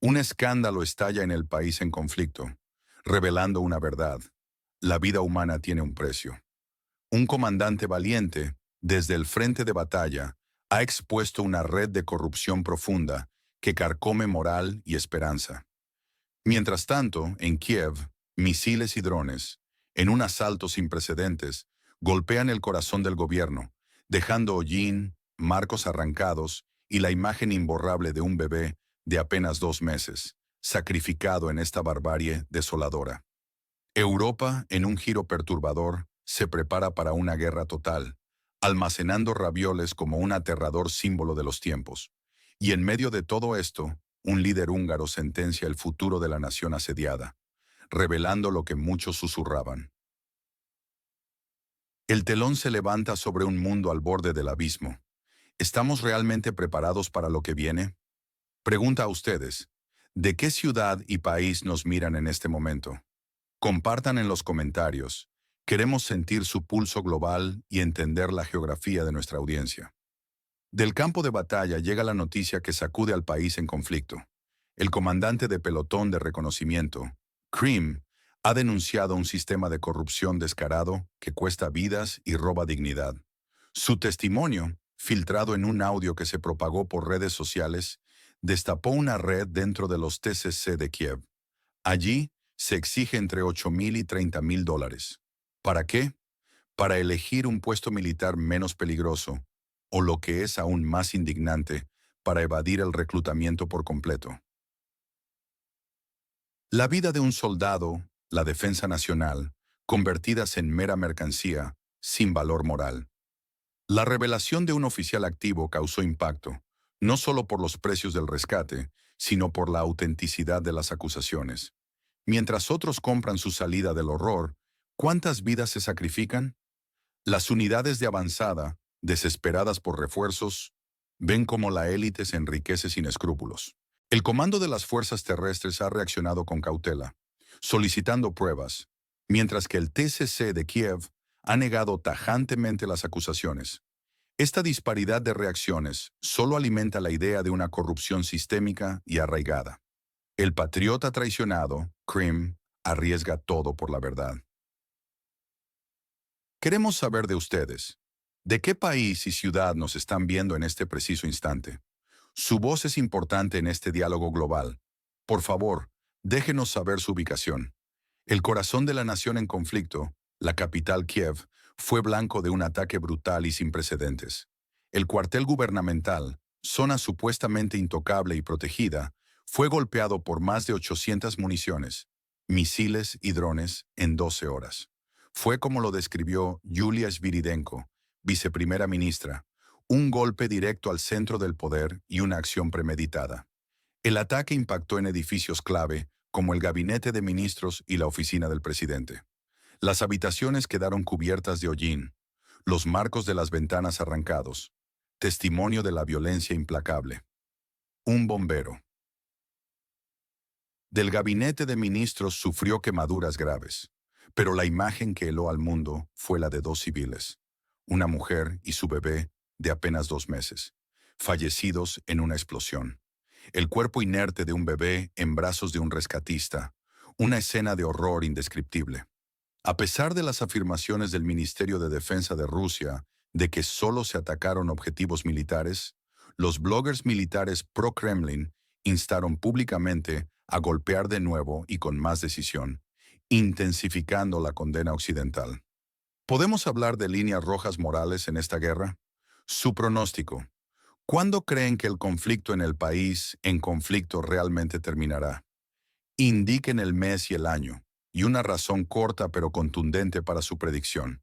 Un escándalo estalla en el país en conflicto, revelando una verdad. La vida humana tiene un precio. Un comandante valiente, desde el frente de batalla, ha expuesto una red de corrupción profunda que carcome moral y esperanza. Mientras tanto, en Kiev, misiles y drones, en un asalto sin precedentes, golpean el corazón del gobierno, dejando hollín, marcos arrancados y la imagen imborrable de un bebé de apenas 2 meses, sacrificado en esta barbarie desoladora. Europa, en un giro perturbador, se prepara para una guerra total, almacenando ravioles como un aterrador símbolo de los tiempos. Y en medio de todo esto, un líder húngaro sentencia el futuro de la nación asediada, revelando lo que muchos susurraban. El telón se levanta sobre un mundo al borde del abismo. ¿Estamos realmente preparados para lo que viene? Pregunta a ustedes, ¿de qué ciudad y país nos miran en este momento? Compartan en los comentarios. Queremos sentir su pulso global y entender la geografía de nuestra audiencia. Del campo de batalla llega la noticia que sacude al país en conflicto. El comandante de pelotón de reconocimiento, Krim, ha denunciado un sistema de corrupción descarado que cuesta vidas y roba dignidad. Su testimonio, filtrado en un audio que se propagó por redes sociales, destapó una red dentro de los TCC de Kiev. Allí se exige entre 8.000 y 30.000 dólares. ¿Para qué? Para elegir un puesto militar menos peligroso, o lo que es aún más indignante, para evadir el reclutamiento por completo. La vida de un soldado, la defensa nacional, convertidas en mera mercancía, sin valor moral. La revelación de un oficial activo causó impacto, no solo por los precios del rescate, sino por la autenticidad de las acusaciones. Mientras otros compran su salida del horror, ¿cuántas vidas se sacrifican? Las unidades de avanzada, desesperadas por refuerzos, ven cómo la élite se enriquece sin escrúpulos. El comando de las fuerzas terrestres ha reaccionado con cautela, solicitando pruebas, mientras que el TCC de Kiev ha negado tajantemente las acusaciones. Esta disparidad de reacciones solo alimenta la idea de una corrupción sistémica y arraigada. El patriota traicionado, Krim, arriesga todo por la verdad. Queremos saber de ustedes. ¿De qué país y ciudad nos están viendo en este preciso instante? Su voz es importante en este diálogo global. Por favor, déjenos saber su ubicación. El corazón de la nación en conflicto, la capital Kiev, fue blanco de un ataque brutal y sin precedentes. El cuartel gubernamental, zona supuestamente intocable y protegida, fue golpeado por más de 800 municiones, misiles y drones en 12 horas. Fue como lo describió Yulia Sviridenko, viceprimera ministra, un golpe directo al centro del poder y una acción premeditada. El ataque impactó en edificios clave, como el gabinete de ministros y la oficina del presidente. Las habitaciones quedaron cubiertas de hollín, los marcos de las ventanas arrancados, testimonio de la violencia implacable. Un bombero del gabinete de ministros sufrió quemaduras graves, pero la imagen que heló al mundo fue la de dos civiles, una mujer y su bebé de apenas 2 meses, fallecidos en una explosión. El cuerpo inerte de un bebé en brazos de un rescatista, una escena de horror indescriptible. A pesar de las afirmaciones del Ministerio de Defensa de Rusia de que solo se atacaron objetivos militares, los bloggers militares pro-Kremlin instaron públicamente a golpear de nuevo y con más decisión, intensificando la condena occidental. ¿Podemos hablar de líneas rojas morales en esta guerra? Su pronóstico. ¿Cuándo creen que el conflicto en el país en conflicto realmente terminará? Indiquen el mes y el año, y una razón corta pero contundente para su predicción.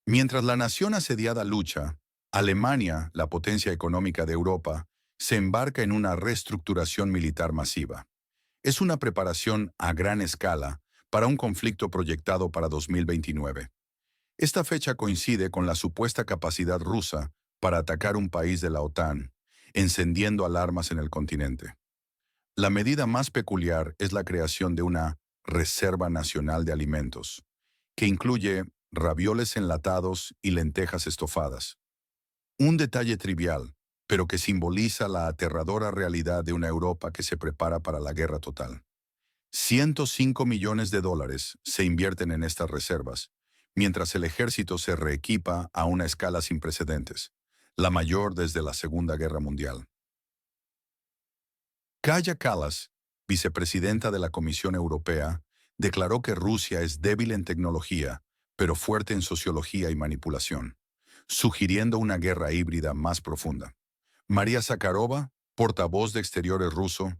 Mientras la nación asediada lucha, Alemania, la potencia económica de Europa, se embarca en una reestructuración militar masiva. Es una preparación a gran escala para un conflicto proyectado para 2029. Esta fecha coincide con la supuesta capacidad rusa para atacar un país de la OTAN, encendiendo alarmas en el continente. La medida más peculiar es la creación de una Reserva Nacional de Alimentos, que incluye ravioles enlatados y lentejas estofadas. Un detalle trivial, pero que simboliza la aterradora realidad de una Europa que se prepara para la guerra total. 105 millones de dólares se invierten en estas reservas, mientras el ejército se reequipa a una escala sin precedentes, la mayor desde la Segunda Guerra Mundial. Kaja Kallas, vicepresidenta de la Comisión Europea, declaró que Rusia es débil en tecnología, pero fuerte en sociología y manipulación, sugiriendo una guerra híbrida más profunda. María Zakharova, portavoz de Exteriores ruso,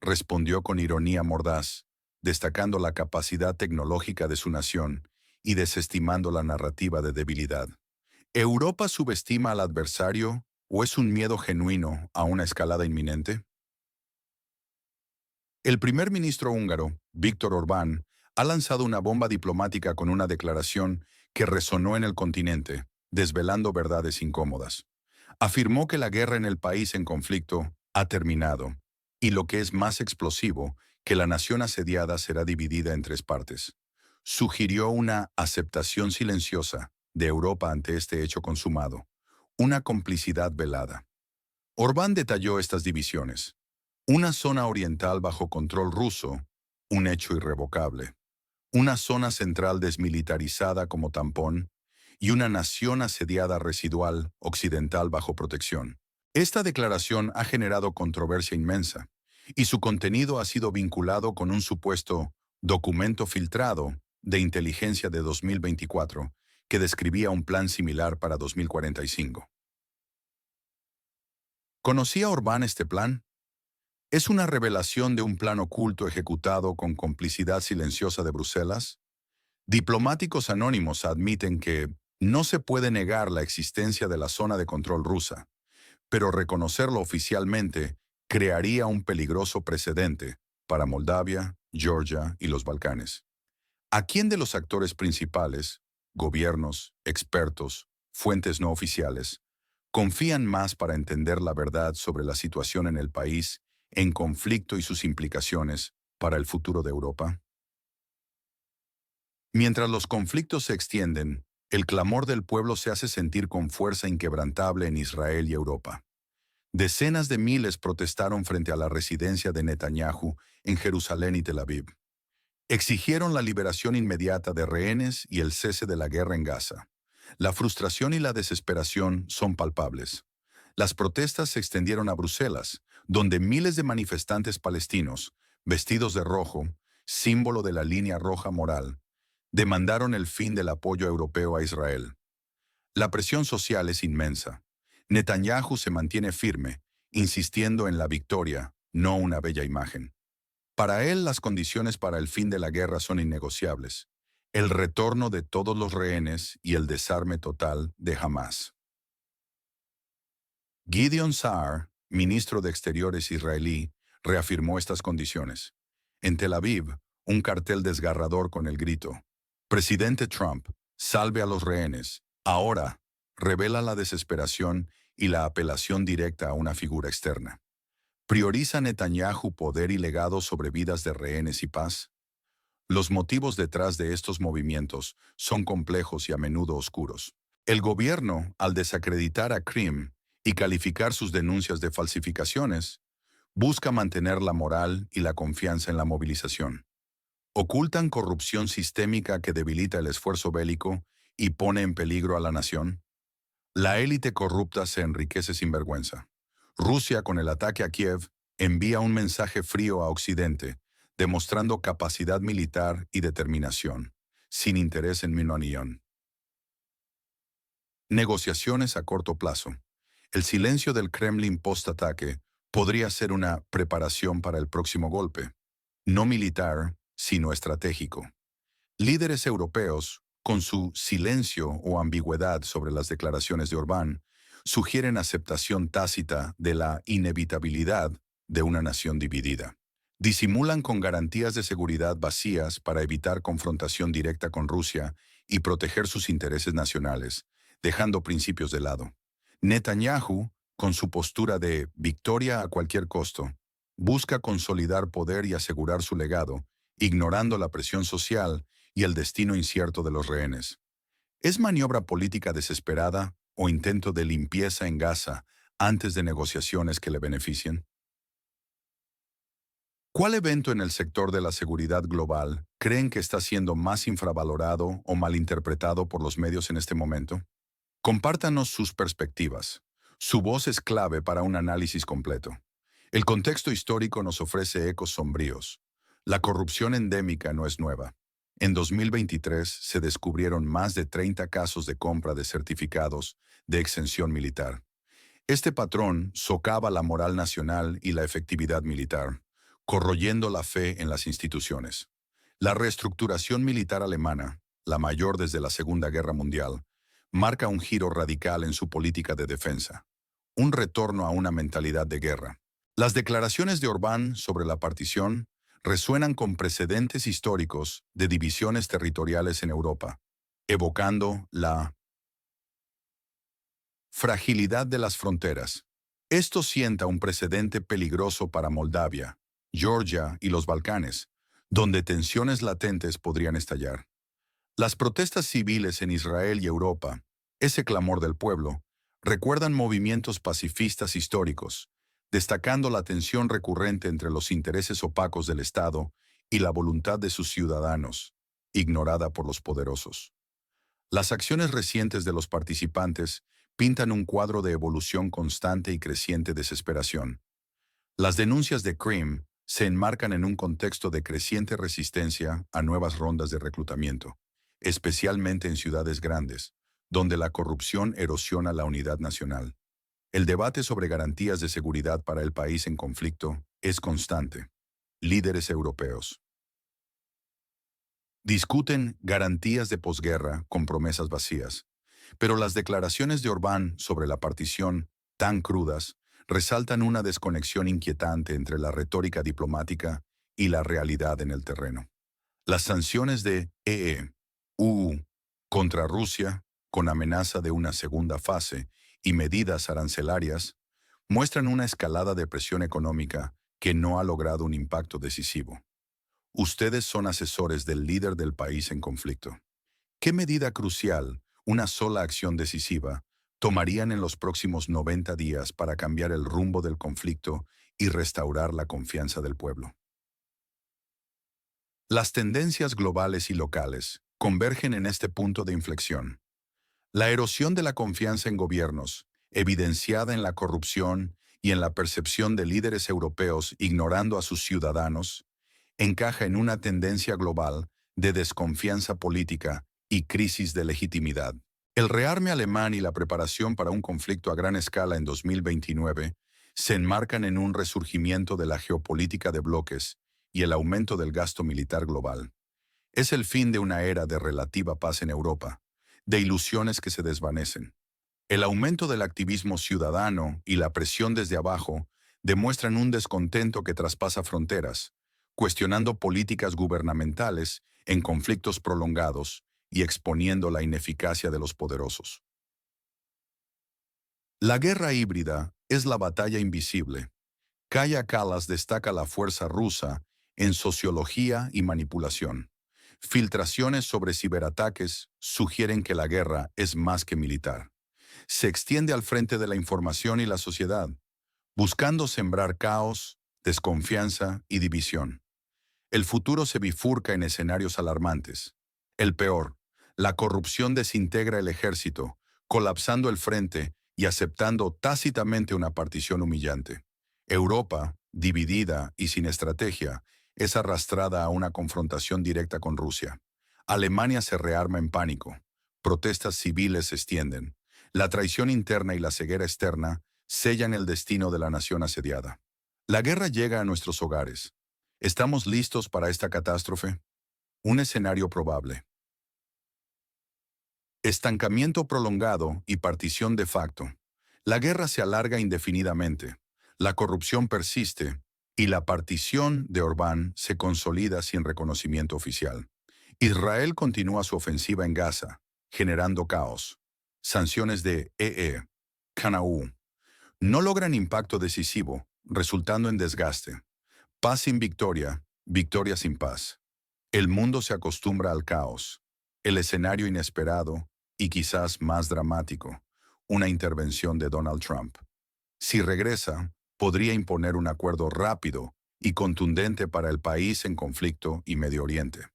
respondió con ironía mordaz, destacando la capacidad tecnológica de su nación y desestimando la narrativa de debilidad. ¿Europa subestima al adversario o es un miedo genuino a una escalada inminente? El primer ministro húngaro, Viktor Orbán, ha lanzado una bomba diplomática con una declaración que resonó en el continente, desvelando verdades incómodas. Afirmó que la guerra en el país en conflicto ha terminado, y lo que es más explosivo, que la nación asediada será dividida en tres partes. Sugirió una aceptación silenciosa de Europa ante este hecho consumado, una complicidad velada. Orbán detalló estas divisiones. Una zona oriental bajo control ruso, un hecho irrevocable. Una zona central desmilitarizada como tampón y una nación asediada residual occidental bajo protección. Esta declaración ha generado controversia inmensa y su contenido ha sido vinculado con un supuesto documento filtrado de inteligencia de 2024 que describía un plan similar para 2045. ¿Conocía Orbán este plan? ¿Es una revelación de un plan oculto ejecutado con complicidad silenciosa de Bruselas? Diplomáticos anónimos admiten que no se puede negar la existencia de la zona de control rusa, pero reconocerlo oficialmente crearía un peligroso precedente para Moldavia, Georgia y los Balcanes. ¿A quién de los actores principales, gobiernos, expertos, fuentes no oficiales, confían más para entender la verdad sobre la situación en el país en conflicto y sus implicaciones para el futuro de Europa? Mientras los conflictos se extienden, el clamor del pueblo se hace sentir con fuerza inquebrantable en Israel y Europa. Decenas de miles protestaron frente a la residencia de Netanyahu en Jerusalén y Tel Aviv. Exigieron la liberación inmediata de rehenes y el cese de la guerra en Gaza. La frustración y la desesperación son palpables. Las protestas se extendieron a Bruselas, donde miles de manifestantes palestinos, vestidos de rojo, símbolo de la línea roja moral, demandaron el fin del apoyo europeo a Israel. La presión social es inmensa. Netanyahu se mantiene firme, insistiendo en la victoria, no una bella imagen. Para él, las condiciones para el fin de la guerra son innegociables: el retorno de todos los rehenes y el desarme total de Hamás. Gideon Sa'ar, ministro de Exteriores israelí, reafirmó estas condiciones. En Tel Aviv, un cartel desgarrador con el grito: Presidente Trump, salve a los rehenes. Ahora, revela la desesperación y la apelación directa a una figura externa. ¿Prioriza Netanyahu poder y legado sobre vidas de rehenes y paz? Los motivos detrás de estos movimientos son complejos y a menudo oscuros. El gobierno, al desacreditar a Krim y calificar sus denuncias de falsificaciones, busca mantener la moral y la confianza en la movilización. ¿Ocultan corrupción sistémica que debilita el esfuerzo bélico y pone en peligro a la nación? La élite corrupta se enriquece sin vergüenza. Rusia, con el ataque a Kiev, envía un mensaje frío a Occidente, demostrando capacidad militar y determinación, sin interés en Minonion. Negociaciones a corto plazo. El silencio del Kremlin post-ataque podría ser una preparación para el próximo golpe, no militar, sino estratégico. Líderes europeos, con su silencio o ambigüedad sobre las declaraciones de Orbán, sugieren aceptación tácita de la inevitabilidad de una nación dividida. Disimulan con garantías de seguridad vacías para evitar confrontación directa con Rusia y proteger sus intereses nacionales, dejando principios de lado. Netanyahu, con su postura de victoria a cualquier costo, busca consolidar poder y asegurar su legado, ignorando la presión social y el destino incierto de los rehenes. ¿Es maniobra política desesperada o intento de limpieza en Gaza antes de negociaciones que le beneficien? ¿Cuál evento en el sector de la seguridad global creen que está siendo más infravalorado o malinterpretado por los medios en este momento? Compártanos sus perspectivas. Su voz es clave para un análisis completo. El contexto histórico nos ofrece ecos sombríos. La corrupción endémica no es nueva. En 2023 se descubrieron más de 30 casos de compra de certificados de exención militar. Este patrón socava la moral nacional y la efectividad militar, corroyendo la fe en las instituciones. La reestructuración militar alemana, la mayor desde la Segunda Guerra Mundial, marca un giro radical en su política de defensa, un retorno a una mentalidad de guerra. Las declaraciones de Orbán sobre la partición resuenan con precedentes históricos de divisiones territoriales en Europa, evocando la fragilidad de las fronteras. Esto sienta un precedente peligroso para Moldavia, Georgia y los Balcanes, donde tensiones latentes podrían estallar. Las protestas civiles en Israel y Europa, ese clamor del pueblo, recuerdan movimientos pacifistas históricos, destacando la tensión recurrente entre los intereses opacos del Estado y la voluntad de sus ciudadanos, ignorada por los poderosos. Las acciones recientes de los participantes pintan un cuadro de evolución constante y creciente desesperación. Las denuncias de Krim se enmarcan en un contexto de creciente resistencia a nuevas rondas de reclutamiento, especialmente en ciudades grandes, donde la corrupción erosiona la unidad nacional. El debate sobre garantías de seguridad para el país en conflicto es constante. Líderes europeos discuten garantías de posguerra con promesas vacías, pero las declaraciones de Orbán sobre la partición, tan crudas, resaltan una desconexión inquietante entre la retórica diplomática y la realidad en el terreno. Las sanciones de EU contra Rusia, con amenaza de una segunda fase y medidas arancelarias, muestran una escalada de presión económica que no ha logrado un impacto decisivo. Ustedes son asesores del líder del país en conflicto. ¿Qué medida crucial, una sola acción decisiva, tomarían en los próximos 90 días para cambiar el rumbo del conflicto y restaurar la confianza del pueblo? Las tendencias globales y locales convergen en este punto de inflexión. La erosión de la confianza en gobiernos, evidenciada en la corrupción y en la percepción de líderes europeos ignorando a sus ciudadanos, encaja en una tendencia global de desconfianza política y crisis de legitimidad. El rearme alemán y la preparación para un conflicto a gran escala en 2029 se enmarcan en un resurgimiento de la geopolítica de bloques y el aumento del gasto militar global. Es el fin de una era de relativa paz en Europa, de ilusiones que se desvanecen. El aumento del activismo ciudadano y la presión desde abajo demuestran un descontento que traspasa fronteras, cuestionando políticas gubernamentales en conflictos prolongados y exponiendo la ineficacia de los poderosos. La guerra híbrida es la batalla invisible. Kaja Kallas destaca la fuerza rusa en sociología y manipulación. Filtraciones sobre ciberataques sugieren que la guerra es más que militar. Se extiende al frente de la información y la sociedad, buscando sembrar caos, desconfianza y división. El futuro se bifurca en escenarios alarmantes. El peor, la corrupción desintegra el ejército, colapsando el frente y aceptando tácitamente una partición humillante. Europa, dividida y sin estrategia, es arrastrada a una confrontación directa con Rusia. Alemania se rearma en pánico. Protestas civiles se extienden. La traición interna y la ceguera externa sellan el destino de la nación asediada. La guerra llega a nuestros hogares. ¿Estamos listos para esta catástrofe? Un escenario probable. Estancamiento prolongado y partición de facto. La guerra se alarga indefinidamente. La corrupción persiste y la partición de Orbán se consolida sin reconocimiento oficial. Israel continúa su ofensiva en Gaza, generando caos. Sanciones de CNU no logran impacto decisivo, resultando en desgaste. Paz sin victoria, victoria sin paz. El mundo se acostumbra al caos. El escenario inesperado y quizás más dramático, una intervención de Donald Trump. Si regresa, podría imponer un acuerdo rápido y contundente para el país en conflicto y Medio Oriente.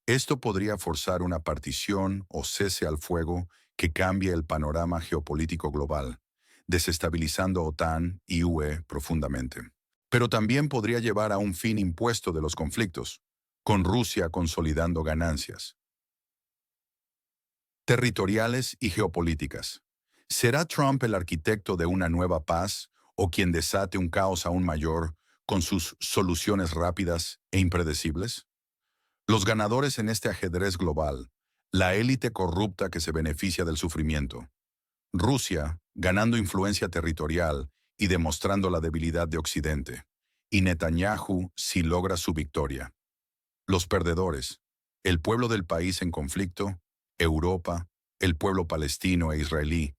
Esto podría forzar una partición o cese al fuego que cambie el panorama geopolítico global, desestabilizando OTAN y UE profundamente. Pero también podría llevar a un fin impuesto de los conflictos, con Rusia consolidando ganancias territoriales y geopolíticas. ¿Será Trump el arquitecto de una nueva paz o quien desate un caos aún mayor con sus soluciones rápidas e impredecibles? Los ganadores en este ajedrez global, la élite corrupta que se beneficia del sufrimiento. Rusia, ganando influencia territorial y demostrando la debilidad de Occidente. Y Netanyahu si logra su victoria. Los perdedores, el pueblo del país en conflicto, Europa, el pueblo palestino e israelí,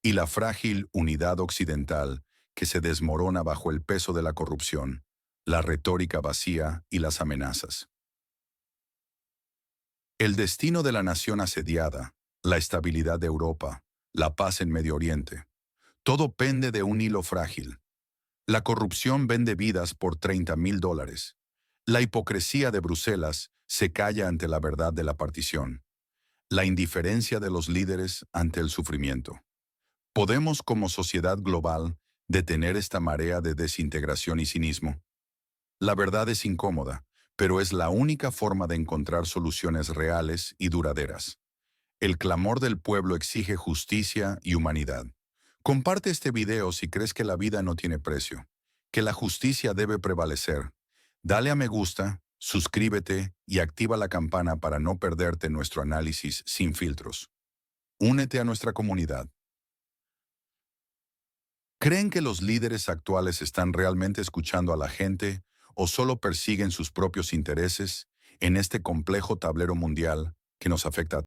y la frágil unidad occidental que se desmorona bajo el peso de la corrupción, la retórica vacía y las amenazas. El destino de la nación asediada, la estabilidad de Europa, la paz en Medio Oriente, todo pende de un hilo frágil. La corrupción vende vidas por $30,000. La hipocresía de Bruselas se calla ante la verdad de la partición. La indiferencia de los líderes ante el sufrimiento. ¿Podemos como sociedad global detener esta marea de desintegración y cinismo? La verdad es incómoda, pero es la única forma de encontrar soluciones reales y duraderas. El clamor del pueblo exige justicia y humanidad. Comparte este video si crees que la vida no tiene precio, que la justicia debe prevalecer. Dale a me gusta, suscríbete y activa la campana para no perderte nuestro análisis sin filtros. Únete a nuestra comunidad. ¿Creen que los líderes actuales están realmente escuchando a la gente o solo persiguen sus propios intereses en este complejo tablero mundial que nos afecta a